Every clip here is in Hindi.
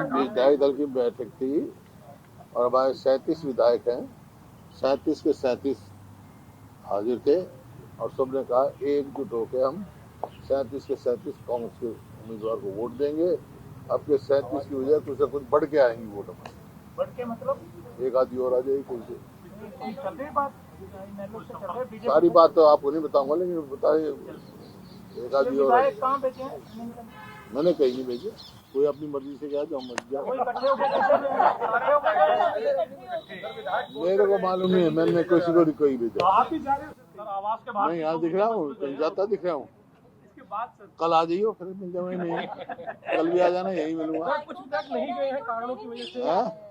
विधायक दल की बैठक थी और हमारे 37 विधायक हैं, 37 के 37 हाजिर थे और सबने कहा एकजुट होकर हम 37 के 37 कांग्रेस के उम्मीदवार को वोट देंगे। आपके 37 की वजह कुछ ना कुछ बढ़ के आएंगी वोट में। बढ़ के मतलब एक आदमी और आ जाएगी कोई से। बात सारी बात तो आपको नहीं बताऊंगा, लेकिन बताइए एक आदमी और कहाँ भेजे? मैंने कहीं नहीं भेजे, कोई अपनी मर्जी से गया जो मर्जी जाए। मेरे को मालूम नहीं है, मैंने किसी को कोई भेजा। आप ही जा रहे हो आवास के बाहर? मैं यहाँ दिख रहा हूँ, कहीं जाता दिख रहा हूँ। कल आ जाइयो, फिर मिल जाऊंगा। नहीं कल भी आ जाना, यही मिलूंगा। कुछ विधायक नहीं गए हैं कारणों की वजह से।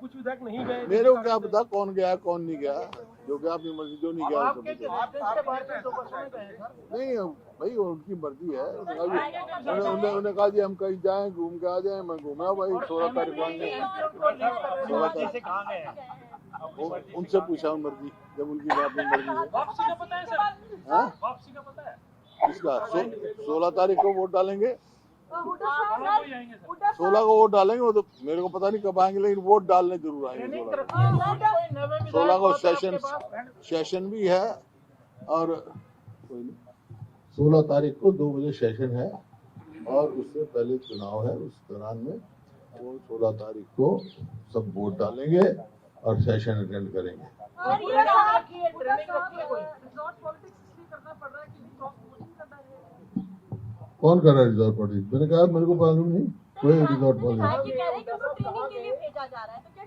कुछ विधायक नहीं गए। मेरे को क्या पता कौन गया कौन नहीं गया, जो गया अपनी मर्जी, जो नहीं गया नहीं भाई, उनकी मर्जी है। उन्होंने कहा जी हम कहीं जाएं घूम के आ जाएं। मैं घूमा भाई 16 तारीख उनसे पूछा मर्जी, जब उनकी बात में मर्जी है। वापसी का पता है सर? वापसी का पता है इसका 16 तारीख को वोट डालेंगे। 16 को वोट डालेंगे। वो तो मेरे को पता नहीं कब आएंगे, लेकिन वोट डालने जरूर आएंगे। 16 को सेशन भी है और 16 तारीख को 2 बजे सेशन है और उससे पहले चुनाव है। उस दौरान में वो 16 तारीख को सब वोट डालेंगे और सेशन अटेंड करेंगे। कौन कर रहा है रिजॉर्ट पॉलिटिक्स? मैंने कहा मेरे को मालूम नहीं कोई रिजॉर्ट पॉलिटिक्स।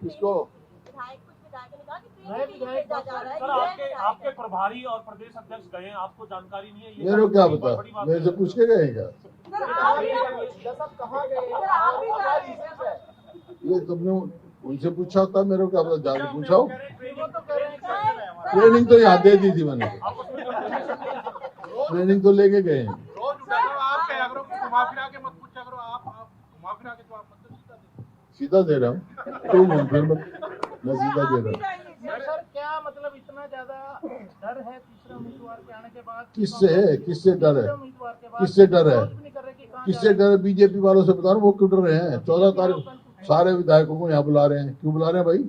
किसको? आपके प्रभारी और प्रदेश अध्यक्ष गए, आपको जानकारी नहीं है? मेरे को क्या पता, मेरे से पूछ के गए क्या? ये तुमने उनसे पूछा होता, मेरे को क्या पता, जाके पूछा हो। ट्रेनिंग तो यहाँ दे दी थी मैंने, ट्रेनिंग तो लेके गए हैं। सीधा दे रहा हूँ, तो फिर मैं सीधा दे रहा हूँ। सर क्या मतलब इतना ज्यादा डर है तीसरे उम्मीदवार के आने के बाद? किससे है? किससे डर है? किससे डर है? किससे डर है? बीजेपी वालों से बता रहा हूँ, वो क्यों डर रहे हैं? 14 तारीख सारे विधायकों को यहाँ बुला रहे हैं। क्यों बुला रहे हैं भाई?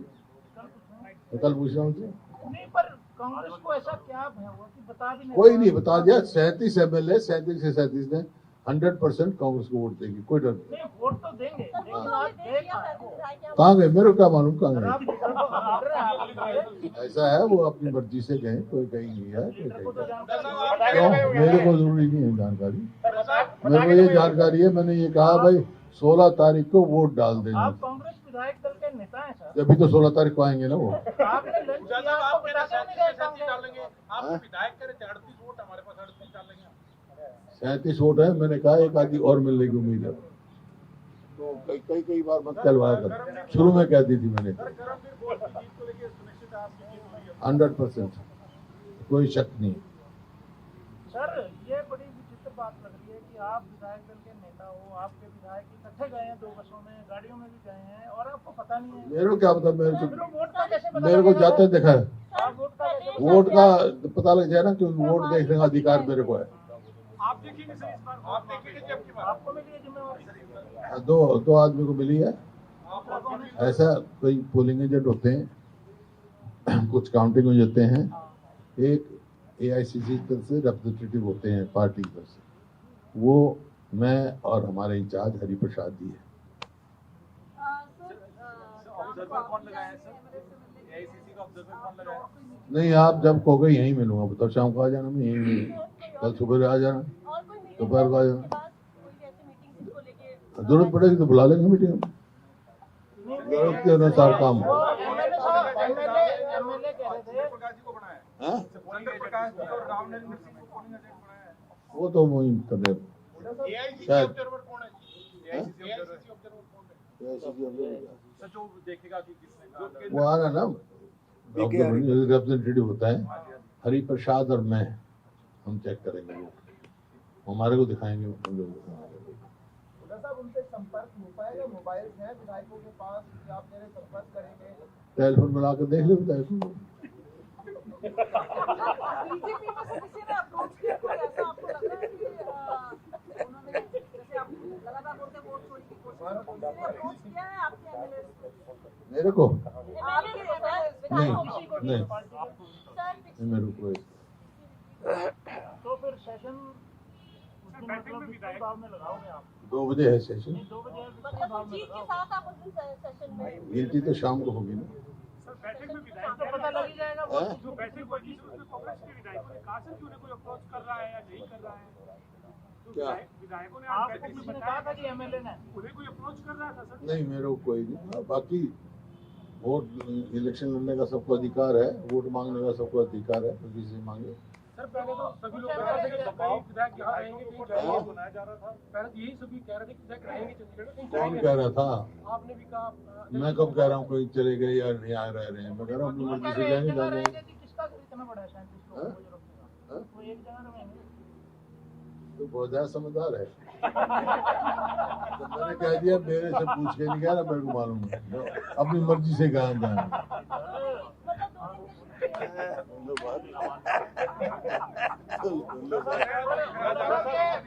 कल पूछ रहा हूँ नहीं, पर कांग्रेस को ऐसा क्या हुआ कि बता भी नहीं? कोई नहीं बता दिया। 37 MLA 37 से 37 ने 100% कांग्रेस को वोट देगी, कोई डर नहीं। वोट तो देंगे, कहाँ गए? मेरे को क्या मालूम कहाँ गए। ऐसा है, वो अपनी मर्जी से गए, कोई कहीं नहीं है, कोई कहीं। क्यों? मेरे को जरूरी नहीं है जानकारी, मेरे को ये जानकारी है। मैंने ये कहा भाई 16 तारीख को वोट डाल देना। आप कांग्रेस विधायक दल के नेता हैं सर? जब भी तो 16 तारीख को आएंगे ना वो। आपने लंच किया, आपको बता डालेंगे। आप विधायक करे 38 वोट, हमारे पास 38 डालेंगे। 37 वोट है। मैंने कहा एक आदमी और मिलने की उम्मीद है, तो कई बार मत चलवाया कर। शुरू में कह दी थी मैंने 100%, कोई शक नहीं। सर ये बड़ी विचित्र बात लग रही है कि आप विधायक दल के नेता हो, आपके विधायक इकट्ठे गए हैं, 2 बसों में, गाड़ियों में भी गए हैं और आपको पता नहीं है। मेरे को क्या पता, मेरे को जाते देखा है। वोट का पता लग जाए ना, क्योंकि वोट देखने का अधिकार मेरे को है। आप देखेंगे सर इस बार? आप देखेंगे जब की बात आपको मिली है जिम्मेवारी? दो आदमी को मिली है। ऐसा कोई पोलिंग एजेंट होते हैं, कुछ काउंटिंग हो जाते हैं, एक AICC तरफ से रिप्रेजेंटेटिव होते हैं पार्टी की तरफ से, वो मैं और हमारे इंचार्ज हरिप्रसाद जी है। नहीं, आप जब कहोगे यहीं मिलूंगा, बताओ शाम को आ जाना, मैं यहीं मिलूंगा। कल सुबह आ जाना, दोपहर को आ जाना। जरूरत पड़ेगी तो बुला लेंगे मीटिंग में, जरूरत के अनुसार काम हो। वो तो वही कर रहे शायद। वो आ रहा ना, रिप्रेजेंटेटिव होता है हरिप्रसाद और मैं, हम चेक करेंगे, वो हमारे को दिखाएंगे, हम लोग उनसे संपर्क हो पाएगा? मोबाइल है विधायकों के पास, आप मेरे संपर्क करेंगे? टेलीफोन मिला कर देख लो विधायकों को। बीजेपी में से किसी ने अप्रोच किया कोई ऐसा आपको लग रहा है कि उन्होंने जैसे आप लगातार बोलते वोट चोरी की कोशिश, किसी ने अप्रोच किया है आपके मेरे को आपके नहीं किसी को नहीं पार्टी को। मेरे को तो फिर सेशन उस दिन मतलब किस भाव में लगाओगे आप? 2 बजे है सेशन। 2 बजे किस मतलब भाव में जीत के लगाओगे? साथ आप उस दिन सेशन में गिनती तो शाम को होगी ना। सर बैठक में विधायक तो पता लग ही जाएगा हैं? जो बैठक होगी उसमें कांग्रेस के विधायकों ने कहा सर कि उन्हें कोई अप्रोच कर रहा है या नहीं कर रहा है। तो क्या? विधायकों ने आप किसी ने कहा था कि एमएलए ने उन्हें कोई अप्रोच कर रहा था सर? नहीं मेरे को कोई नहीं। बाकी वोट इलेक्शन लड़ने का सबको अधिकार है, वोट मांगने का सबको अधिकार है, तो किसी से मांगे। सर पहले तो सभी लोग कह रहे थे कि विधायक यहाँ रहेंगे कहीं जाएंगे बनाया जा रहा था। पहले तो यही सभी कह रहे थे कि विधायक रहेंगे चंडीगढ़ कहीं कौन जाएंगे। कह रहा था? आपने भी कहा मैं कब कह रहा हूँ कोई चले गए या नहीं आ रहे हैं? मैं कह रहा हूँ अपनी मर्जी से जाएंगे जाएंगे। किसका इतना बड़ा है 37 लोगों को जो रखेगा? हैं? वो एक जगह रहेंगे। तो बहुत ज्यादा समझदार है। तो मैंने कह दिया मेरे से पूछ के नहीं कह रहा, मेरे को मालूम है अपनी मर्जी से कहा जाए।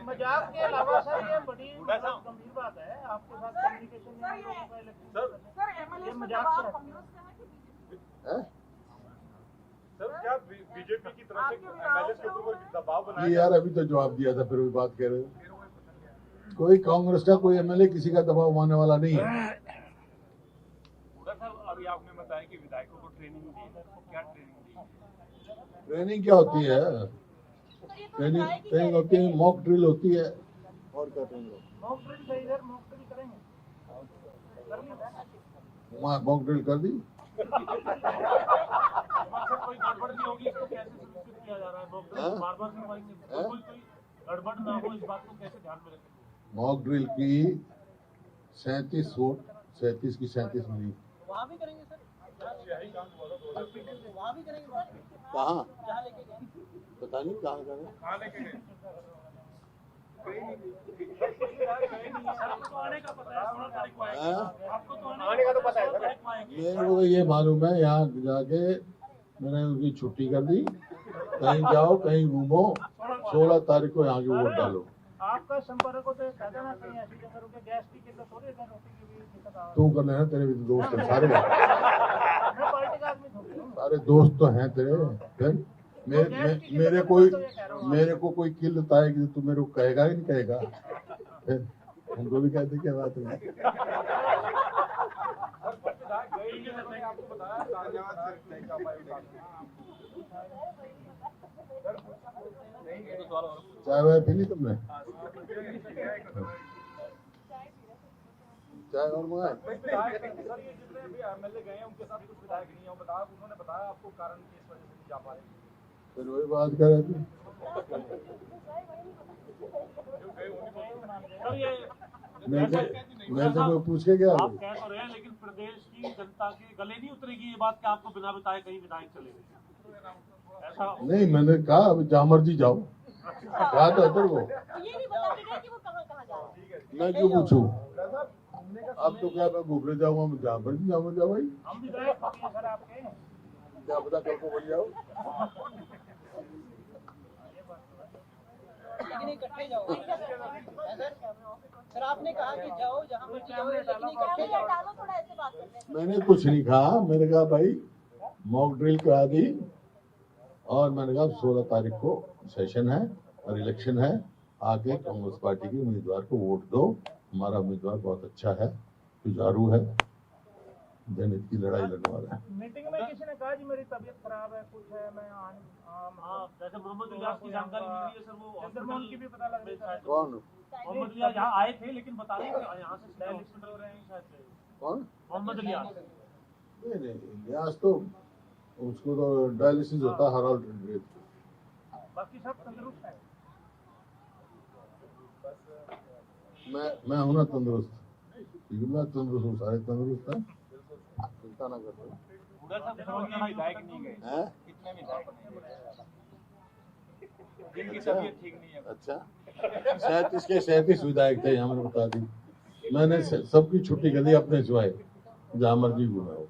मजाक के अलावा सर ये बड़ी गंभीर बात है आपके साथ कम्युनिकेशन में लोगों का इलेक्शन। सर एमएलए ये से मजाक दबाव है। कांग्रेस का है कि बीजेपी? हैं? सर क्या बीजेपी की तरफ से एमएलए के ऊपर कोई दबाव बनाया ये यार अभी तो जवाब दिया था, फिर वही बात कह रहे हो। कोई कांग्रेस का कोई एमएलए किसी का दबाव मानने वाला नहीं है। पूरा सर अभी आपने बताया कि विधायकों को ट्रेनिंग दी, तो क्या ट्रेनिंग दी? ट्रेनिंग क्या होती है? सर ये तो ट्रेनिंग विधायक ही ट्रेनिंग कह होती है, मॉक ड्रिल होती है। और क्या ट्रेनिंग? मॉक ड्रिल से इधर मॉक ड्रिल करेंगे कर लिया। मॉक ड्रिल कर दी। सर कोई गड़बड़ नहीं होगी इसको कैसे सुनिश्चित किया जा रहा है? मॉक ड्रिल हाँ? बार बार सुनवाएंगे हाँ? कोई गड़बड़ ना हो इस बात को कैसे ध्यान में रखेंगे? मॉक ड्रिल की 37 वोट 37 की 37 मिली। वहाँ भी करेंगे सर? वहाँ भी करेंगे सर? कहाँ? जहाँ लेके गए? पता नहीं कहाँ करें। कहाँ लेके गए? आपको तो आने का पता है 16 तारीख को आएगा। हैं? आपको तो आने का तो पता है सर। मेरे को तो ये मालूम है यहाँ जाके मैंने उनकी छुट्टी कर दी। कहीं जाओ कहीं घूमो, 16 तारीख को यहाँ की वोट डालो। आपका संपर्क हो तो कह देना कहीं ऐसी जगह रुके। गैस की किल्लत थोड़ी है, रोटी की भी दिक्कत आ तू कर लेना, तेरे भी तो दोस्त हैं सारे। मैं पार्टी का आदमी थोड़ी हूँ। सारे दोस्त तो हैं तेरे। फिर मेरे को कोई किल्लत आएगी तो तू मेरे को कहेगा ही नहीं कहेगा? फिर उनको भी कहते क्या बात है। आपको बताया चाय वाय पी ली तुमने? चाय और मंगाए? सर ये जितने भी एमएलए गए हैं उनके साथ कुछ विधायक नहीं है उन्होंने बताया आपको कारण की इस वजह से नहीं जा पा रहे। फिर वही बात कर रहे थे। सर ये मेरे से कोई पूछ के क्या? आप कह तो रहे हैं लेकिन प्रदेश की जनता के गले नहीं उतरेगी ये बात कि आपको बिना बताए कहीं विधायक चले गए ऐसा? नहीं मैंने कहा अभी जहाँ मर्जी जाओ। कहा था तेरे को। तो ये नहीं बता के गए कि वो कहाँ कहाँ जा रहे हैं? मैं क्यों पूछूं? अब तो क्या मैं घूमने जाऊंगा, मैं जहाँ मर्जी जाऊंगा जा भाई। हम विधायक होते हैं सर आपके। क्या पता कल को बन जाओ। लेकिन इकट्ठे जाओ सर आपने कहा कि जाओ जहाँ मर्जी जाओ लेकिन इकट्ठे जाओ। डालो थोड़ा ऐसे बात करते हैं। मैंने कुछ नहीं कहा, मैंने कहा भाई मॉक ड्रिल करा दी और मैंने कहा 16 तारीख को सेशन है और इलेक्शन है, आके कांग्रेस पार्टी के उम्मीदवार को वोट दो। हमारा उम्मीदवार बहुत अच्छा है, जुझारू है, जनहित की लड़ाई लड़ने वाला है। मीटिंग में किसी ने कहा जी मेरी तबीयत खराब है, कुछ है, मैं हाँ जैसे मोहम्मद इलियास की जानकारी मिल रही है सर वो चंद्रमोहन की भी पता लग रही है। कौन मोहम्मद इलियास यहाँ आए थे लेकिन बता रहे हैं कि यहाँ से हॉस्पिटल हो रहे हैं शायद कौन? मोहम्मद इलियास। नहीं इलियास तो उसको तो डायलिसिस होता है हर ऑल्टरनेट। बाकी सब तंदुरुस्त है। मैं हूं ना तंदुरुस्त, ठीक है मैं तंदुरुस्त हूँ, सारे तंदुरुस्त हैं, चिंता ना करो। विधायक नहीं गए हैं? कितने विधायक नहीं गए जिनकी तबीयत ठीक नहीं है। अच्छा 37 के 37 विधायक थे यहाँ, मैंने बता दी। मैंने सबकी छुट्टी कर दी अपने सिवाय, जहाँ मर्जी घूमे हो।